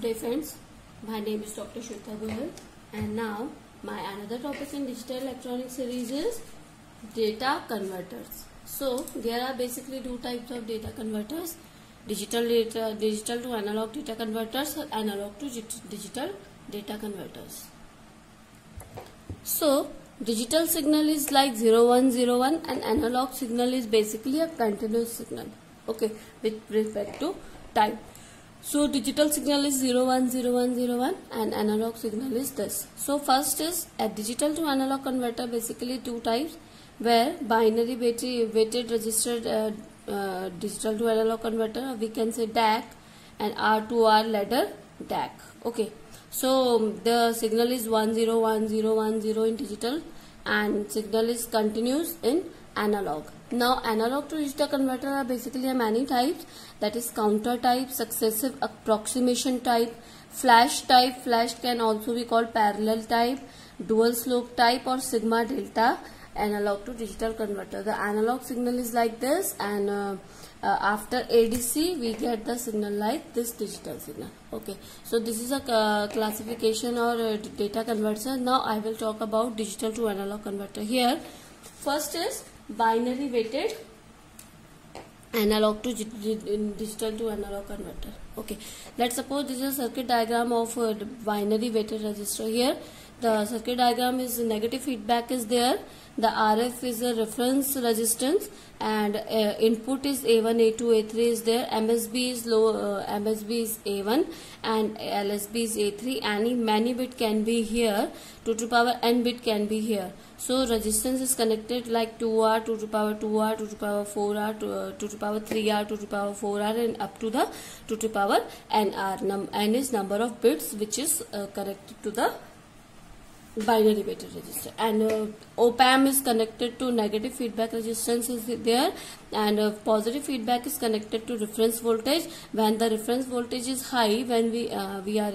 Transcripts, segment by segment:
Good day friends, my name is Dr. Shweta Goyal and now my another topic in digital electronic series is data converters. So there are basically two types of data converters, digital to analog data converters or analog to digital data converters. So digital signal is like 0101 and analog signal is basically a continuous signal, okay, with respect to time. So digital signal is 010101 and analog signal is this. So first is a digital to analog converter, basically two types, where binary weighted registered digital to analog converter, we can say DAC, and R to R ladder DAC. Okay, so the signal is 101010 in digital and signal is continuous in analog. Now analog to digital converter are basically many types, that is counter type, successive approximation type, flash type. Flash can also be called parallel type, dual slope type or sigma delta analog to digital converter. The analog signal is like this and after ADC we get the signal like this digital signal. Okay, so this is a classification or data converter. Now I will talk about digital to analog converter. Here first is binary weighted analog to digital to analog converter. Okay, let's suppose this is a circuit diagram of a binary weighted resistor. Here the circuit diagram is negative feedback is there, the RF is a reference resistance and input is A1, A2, A3 is there, MSB is low, MSB is A1 and LSB is A3. Many bit can be here, 2 to the power n bit can be here. So resistance is connected like 2R, 2 to the power 2R, 2 to the power 4R, 2 to the power 3R, 2 to the power 4R and up to the 2 to the power nr. N is number of bits which is connected to the binary weighted resistor, and op-amp is connected to negative feedback resistance is there, and positive feedback is connected to reference voltage. When the reference voltage is high, when we are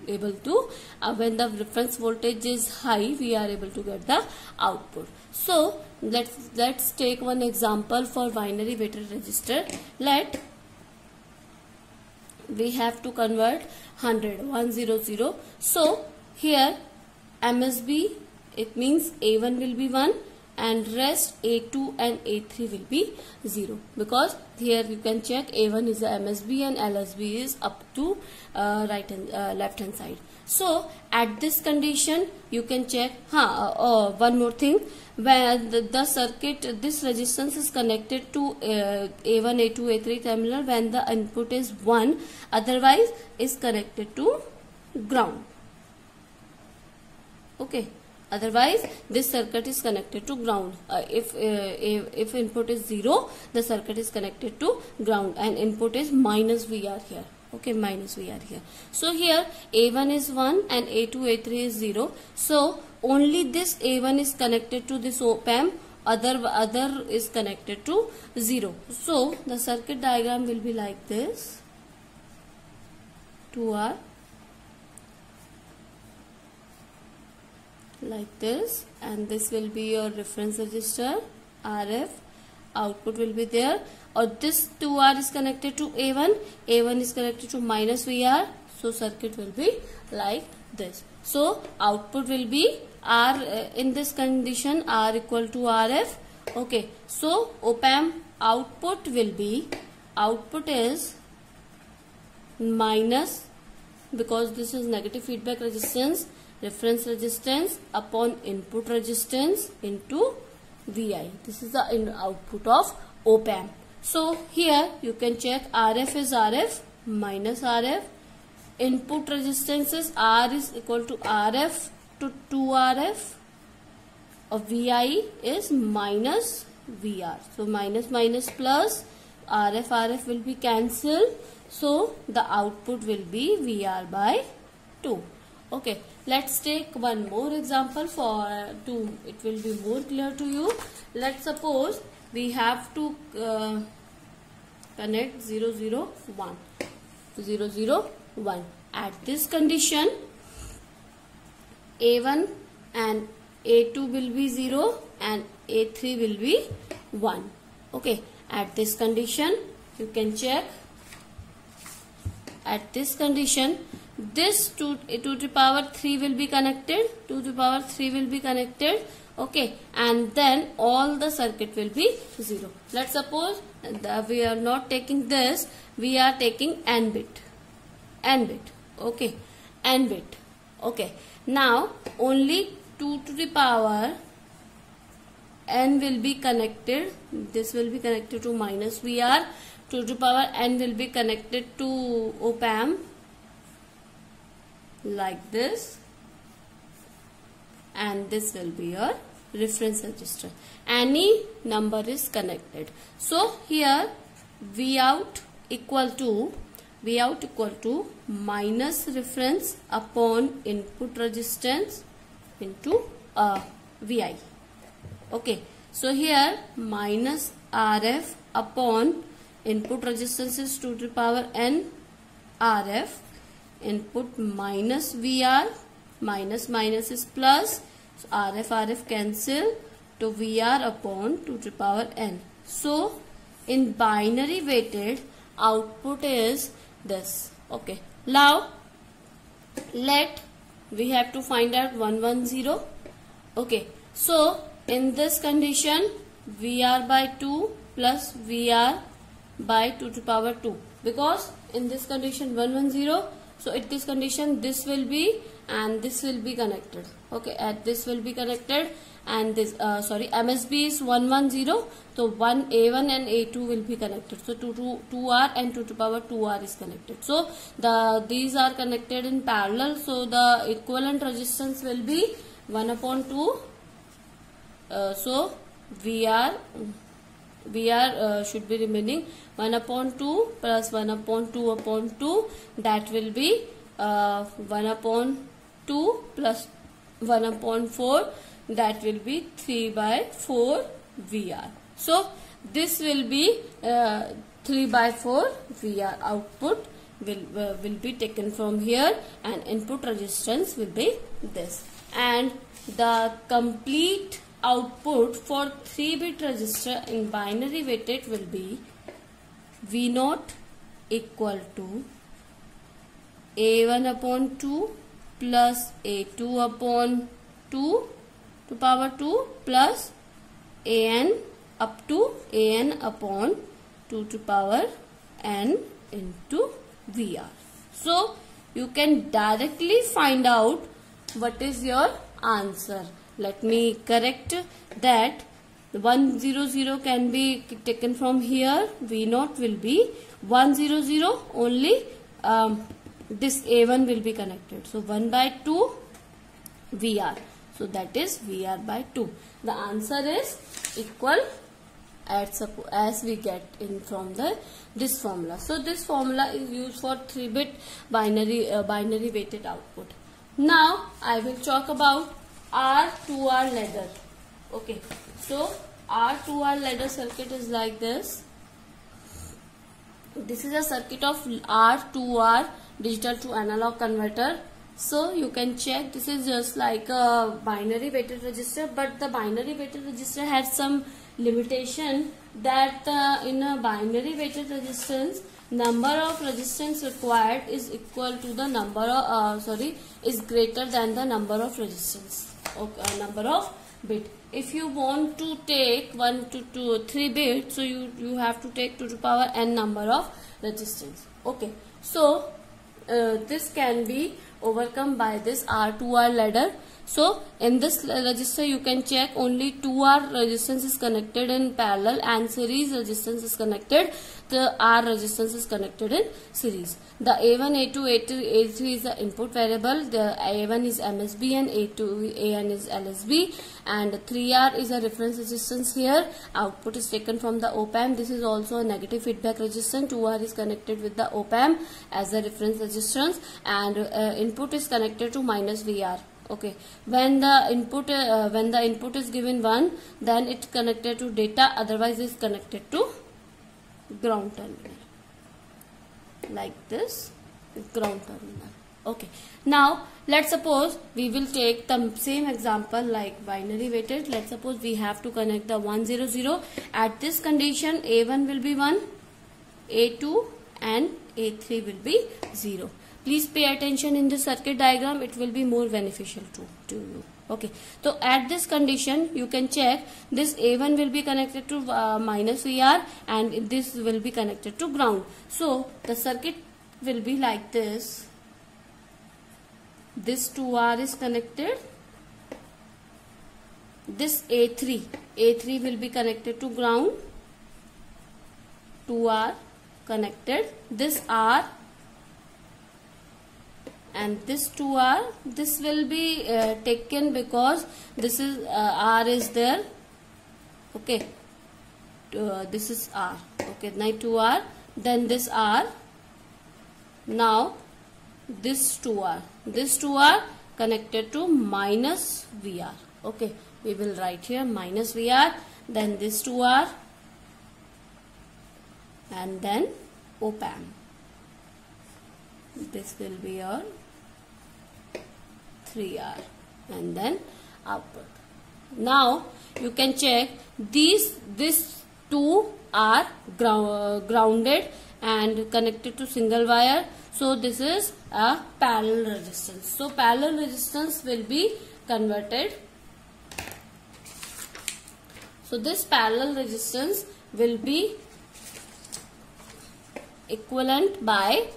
able to when the reference voltage is high, we are able to get the output. So let's take one example for binary weighted resistor. We have to convert 100. So here MSB, it means A1 will be 1 and rest A2 and A3 will be 0, because here you can check A1 is the MSB and LSB is up to left hand side. So at this condition you can check one more thing, where the circuit, this resistance is connected to A1, A2, A3 terminal when the input is 1, otherwise is connected to ground. Okay, otherwise this circuit is connected to ground. If input is 0, the circuit is connected to ground and input is minus VR here. Okay, minus VR here. So here A1 is 1 and A2, A3 is 0. So only this A1 is connected to this op-amp, other is connected to 0. So the circuit diagram will be like this, 2R, like this, and this will be your reference resistor RF, output will be there, or this 2R is connected to A1, A1 is connected to minus VR, so circuit will be like this. So output will be R, in this condition R equal to RF. Okay, so op-amp output will be, output is minus, because this is negative feedback resistance, reference resistance upon input resistance into Vi. This is the output of op-amp. So here you can check RF is RF minus RF, input resistance is R is equal to RF to 2RF, or Vi is minus VR. So minus minus plus, RF will be cancelled, so the output will be VR by 2. Okay, let's take one more example it will be more clear to you. Let's suppose we have to connect 001. At this condition A1 and A2 will be 0 and A3 will be 1. Okay, at this condition you can check, at this condition this 2 to the power 3 will be connected, 2 to the power 3 will be connected, okay, and then all the circuit will be 0. Let's suppose we are not taking this, we are taking n bit, okay, n bit, okay. Now only 2 to the power n will be connected, this will be connected to minus VR, 2 to the power n will be connected to op amp like this, and this will be your reference resistor. Any number is connected. So here Vout equal to minus reference upon input resistance into Vi. Okay, so here minus Rf upon input resistance is 2 to the power n Rf, input minus VR, minus is plus, so Rf cancel to VR upon 2 to the power n. So in binary weighted, output is this. Okay, now we have to find out 110. Okay, so in this condition VR by 2 plus VR by 2 to the power 2, because in this condition 110, so at this condition this will be and this will be connected. Okay, at this will be connected, and this MSB is 110, so A1 and A2 will be connected. So 2R and 2 to the power 2R is connected. So these are connected in parallel. So the equivalent resistance will be 1/2. So VR should be remaining 1/2 plus 1/2/2, that will be 1/2 plus 1/4, that will be 3/4 VR. So this will be 3/4 VR. Output will be taken from here, and input resistance will be this, and the complete output for 3-bit resistor in binary weighted will be V0 equal to A1/2 plus A2/2 to power 2 plus AN up to AN/2 to power n into VR. So you can directly find out what is your answer. Let me correct that. 100 can be taken from here. V0 will be 100, only this A1 will be connected. So 1/2 VR. So that is VR by 2. The answer is equal as we get in from this formula. So this formula is used for 3-bit binary weighted output. Now I will talk about R2R ladder. Okay, so R2R ladder circuit is like this. This is a circuit of R2R digital to analog converter. So you can check, this is just like a binary weighted resistor, but the binary weighted resistor has some limitation, that in a binary weighted resistance, number of resistance required is equal to the number of is greater than the number of resistance. Okay, number of bit. If you want to take 1 to 3 bits, so you have to take 2 to the power n number of resistance. Okay, so this can be overcome by this R2R ladder. So in this resistor you can check only 2R resistance is connected in parallel and series resistance is connected. The R resistance is connected in series. The A1, A2, A3 is the input variable. The A1 is MSB and AN is LSB, and 3R is a reference resistance here. Output is taken from the op amp. This is also a negative feedback resistance. 2R is connected with the op amp as the reference resistance, and input is connected to minus VR. Okay, when the input is given 1, then it's connected to data, otherwise it's connected to ground terminal, like this, ground terminal. Okay, now let's suppose we will take the same example like binary weighted. Let's suppose we have to connect the 100. At this condition, A1 will be 1, A2 and A3 will be 0. Please pay attention in the circuit diagram. It will be more beneficial to you. Okay. So at this condition, you can check this A1 will be connected to minus VR and this will be connected to ground. So the circuit will be like this. This 2R is connected. This A3 will be connected to ground. 2R connected. This R and this 2R, this will be taken because this is R is there. Okay, this is R. Okay, now 2R, then this R. Now this 2R connected to minus VR. Okay, we will write here minus VR, then this 2R and then op-amp. This will be your 3R and then output. Now you can check these two are grounded and connected to single wire. So this is a parallel resistance. So parallel resistance will be converted. So this parallel resistance will be equivalent by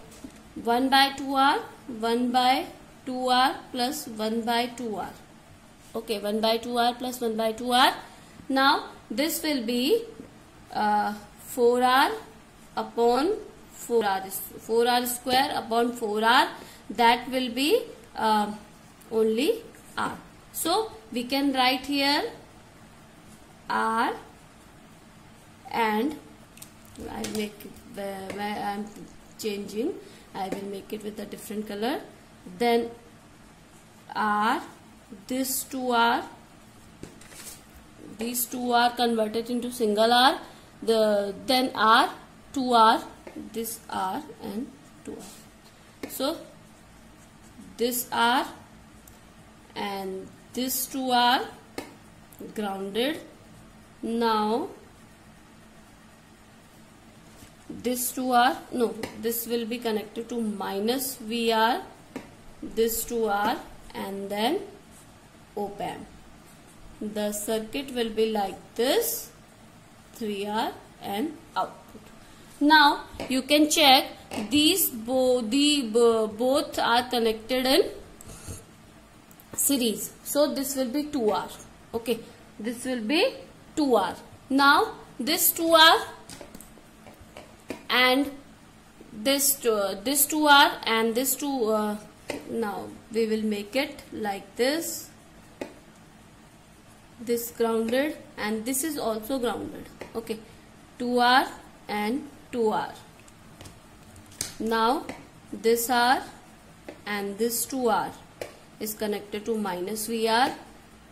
1 by 2R, 1 by 2R plus 1 by 2R. Okay, 1 by 2R plus 1 by 2R. Now this will be 4R upon 4R. 4R square upon 4R. That will be only R. So we can write here R, and I make it where I am changing. I will make it with a different color. Then R, this 2R, these 2 are converted into single R. Then R, 2R, this R and 2R. So this R and this 2 are grounded. Now this 2R, no, this will be connected to minus VR, this 2R and then op-amp. The circuit will be like this, 3R and output. Now you can check these both are connected in series. So this will be 2R. Okay, this will be 2R. Now this 2R and this 2R and this 2. Now we will make it like this. This grounded and this is also grounded. Okay, 2R and 2R. Now this R and this 2R is connected to minus VR.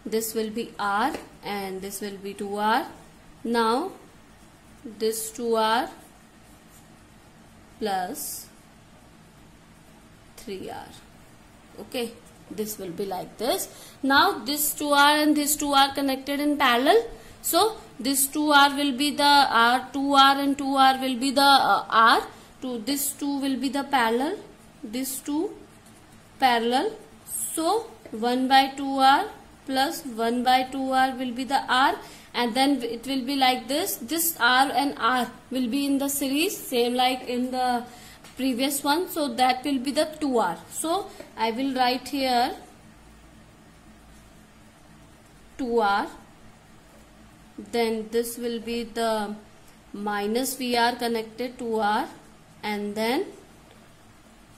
This will be R and this will be 2R. Now this 2R plus 3R. Okay, this will be like this. Now this 2R and this 2 are connected in parallel. So this 2R will be the R, 2R and 2R will be the R. This 2 will be the parallel. This 2 parallel. So 1 by 2R plus 1 by 2R will be the R, and then it will be like this. This R and R will be in the series, same like in the previous one. So that will be the 2R. So I will write here 2R. Then this will be the minus VR connected to R and then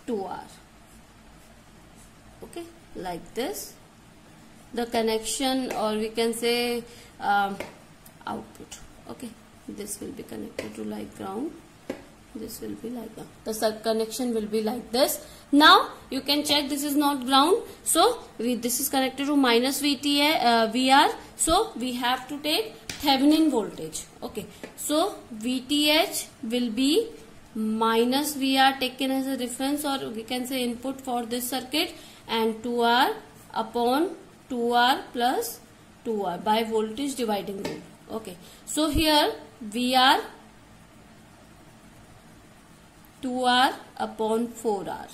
2R. Okay, like this. The connection, or we can say output. Okay, this will be connected to like ground. This will be like that. The connection will be like this. Now you can check this is not ground. So this is connected to minus VR. So we have to take Thevenin voltage. Okay. So VTH will be minus VR taken as a reference, or we can say input for this circuit, and 2R upon 2R plus 2R by voltage dividing rule. Okay. So here VR 2R upon 4R.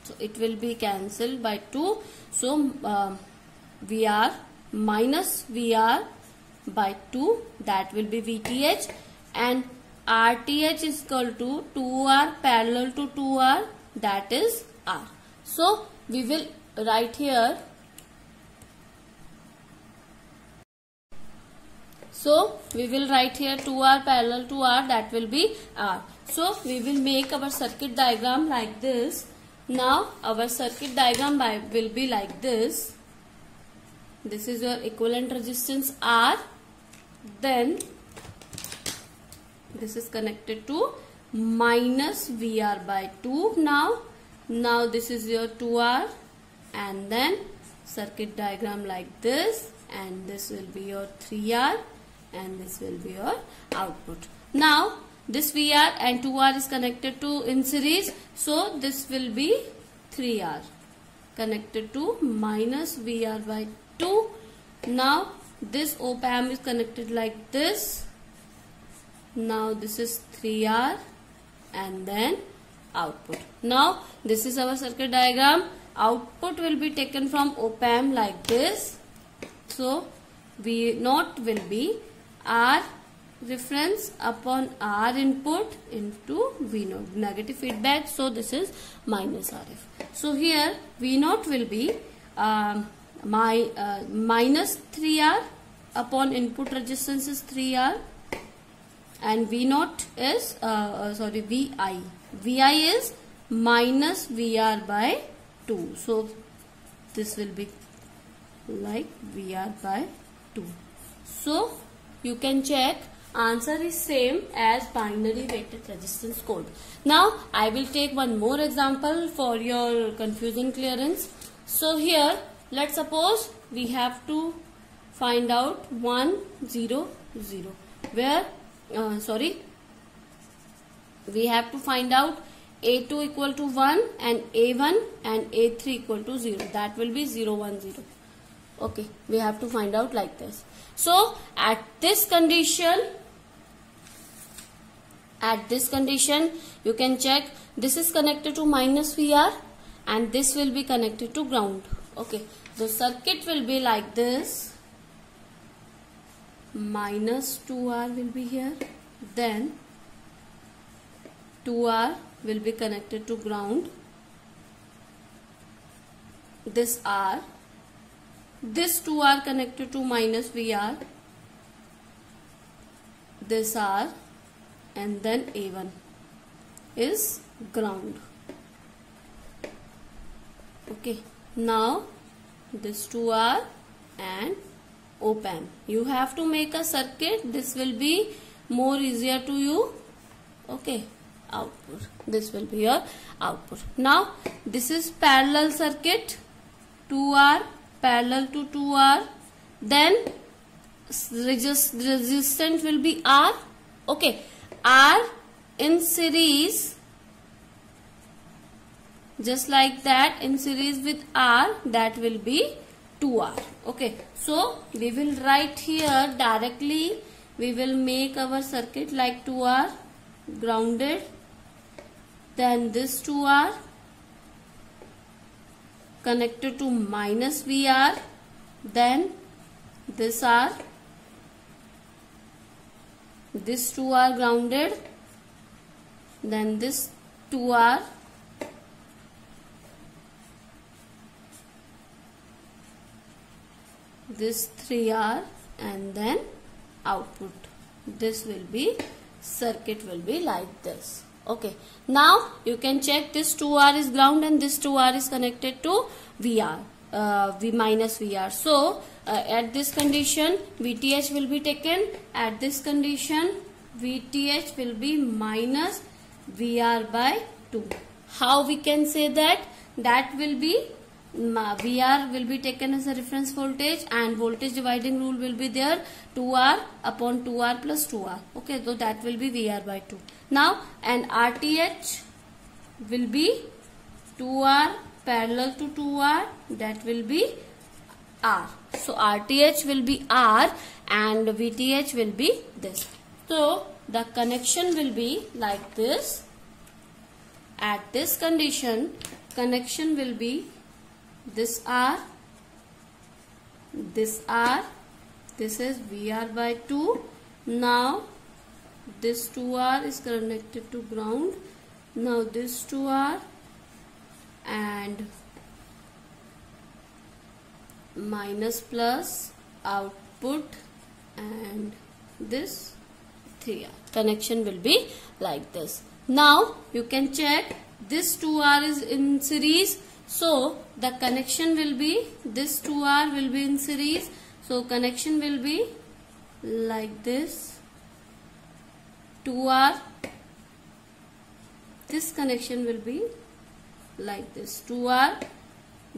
So it will be cancelled by 2. So VR minus VR by 2, that will be VTH, and RTH is equal to 2R parallel to 2R, that is R. So we will write here. So we will write here 2R parallel to R, that will be R. So we will make our circuit diagram like this. Now our circuit diagram will be like this. This is your equivalent resistance R. Then this is connected to minus VR by 2 now this is your 2R, and then circuit diagram like this, and this will be your 3R, and this will be your output. Now this VR and 2R is connected to in series, so this will be 3R connected to minus VR by 2. Now this op amp is connected like this. Now this is 3R and then output. Now this is our circuit diagram. Output will be taken from op amp like this. So V0 will be R reference upon R input into V0, negative feedback. So this is minus RF. So here V0 will be minus 3R upon input resistance is 3R, and V0 is VI. VI is minus VR by 2. So this will be like VR by 2. So you can check, answer is same as binary weighted resistance code. Now I will take one more example for your confusion clearance. So here let's suppose we have to find out 1 0 0 where we have to find out A2 equal to 1 and A1 and A3 equal to 0. That will be 0 1 0. Okay, we have to find out like this. So at this condition you can check, this is connected to minus VR and this will be connected to ground. Okay, the circuit will be like this. Minus 2R will be here, then 2R will be connected to ground, this R, this 2R connected to minus VR, this R, and then A1 is ground. Okay, now this 2R and op amp. You have to make a circuit. This will be more easier to you. Okay, output. This will be your output. Now this is parallel circuit. 2R parallel to 2R. Then resistance will be R. Okay, R in series. Just like that, in series with R, that will be 2R. Okay, so we will write here directly. We will make our circuit like 2R grounded, then this 2R connected to minus VR, then this R, this 2R grounded, then this 2R, this 3R, and then output. This will be, circuit will be like this. Okay, now you can check, this 2R is ground and this 2R is connected to VR, V minus VR. So at this condition VTH will be taken. At this condition VTH will be minus VR by 2. How we can say that? That will be VR will be taken as a reference voltage and voltage dividing rule will be there, 2R upon 2R plus 2R. Okay, so that will be VR by 2. Now, and RTH will be 2R parallel to 2R, that will be R. So RTH will be R and VTH will be this. So the connection will be like this. At this condition, connection will be this R, this R, this is VR by 2. Now this 2R is connected to ground. Now this 2R and minus plus output and this 3R. Connection will be like this. Now you can check this 2R is in series. So the connection will be, this 2R will be in series. So connection will be like this. 2R. This connection will be like this. 2R.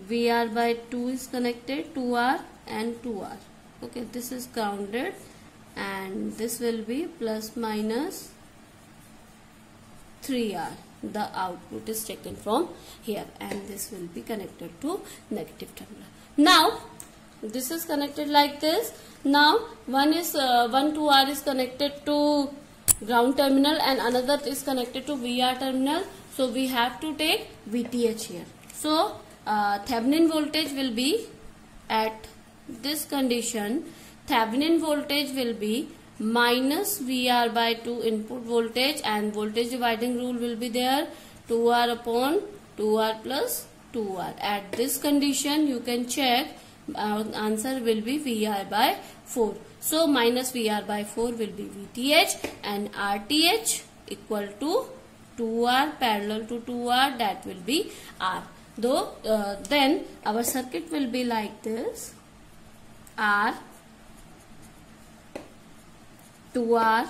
VR by 2 is connected. 2R and 2R. Okay, this is grounded. And this will be plus minus 3R. The output is taken from here, and this will be connected to negative terminal. Now this is connected like this. Now one 2R is connected to ground terminal and another is connected to VR terminal. So we have to take VTH here. So Thevenin voltage will be at this condition. Thevenin voltage will be minus VR by 2 input voltage, and voltage dividing rule will be there, 2R upon 2R plus 2R. At this condition you can check, answer will be VR by 4. So minus VR by 4 will be VTH, and RTH equal to 2R parallel to 2R, that will be R. Though then our circuit will be like this: R, 2R,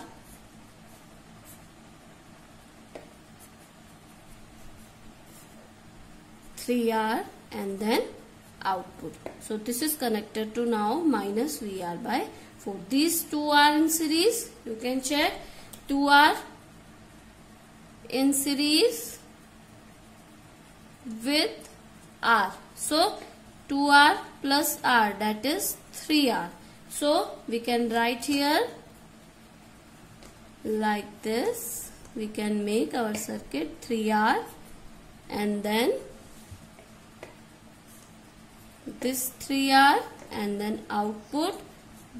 (3R) and then output. So this is connected to now minus VR by 4. These two are in series. You can check 2R in series with R. So 2R plus R, that is 3R. So we can write here like this. We can make our circuit 3R, and then this 3R, and then output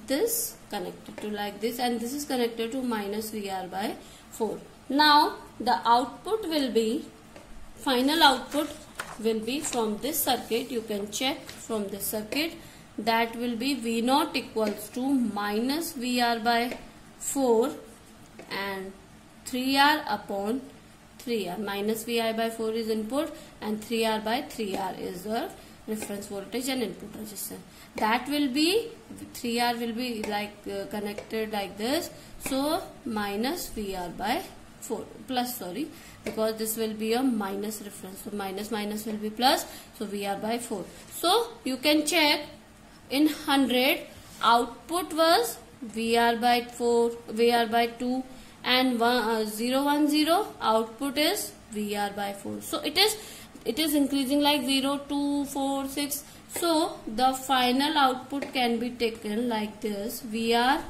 this connected to like this, and this is connected to minus VR by 4. Now the output will be, final output will be from this circuit. You can check from this circuit, that will be V0 equals to minus VR by 4 and 3R upon 3R. Minus VI by 4 is input and 3R by 3R is the reference voltage and input resistance. That will be, 3R will be like connected like this. So minus VR by 4 plus, sorry, because this will be a minus reference. So minus minus will be plus. So VR by 4. So you can check in 100 output was VR by 4, VR by 2, and 0, 1, 0 output is VR by 4. So it is increasing like 0, 2, 4, 6. So the final output can be taken like this: VR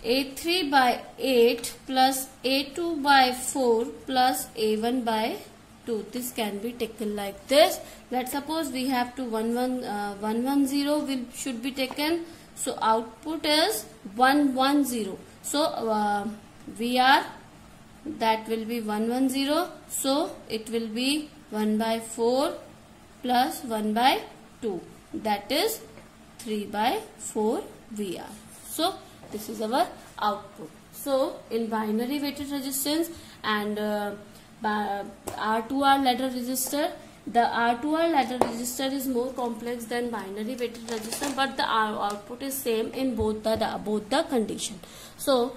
A3 by 8 plus A2 by 4 plus A1 by 2. This can be taken like this. Let's suppose we have to 110 should be taken. So output is 110. So VR, that will be 110. So it will be 1 by 4 plus 1 by 2. That is 3 by 4 VR. So this is our output. So in binary weighted resistance and R2R ladder resistor, the R2R ladder resistor is more complex than binary weighted resistor, but the output is same in both the condition. So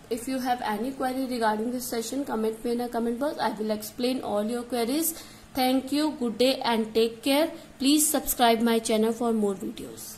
if you have any query regarding this session, comment me in a comment box. I will explain all your queries. Thank you, good day and take care. Please subscribe my channel for more videos.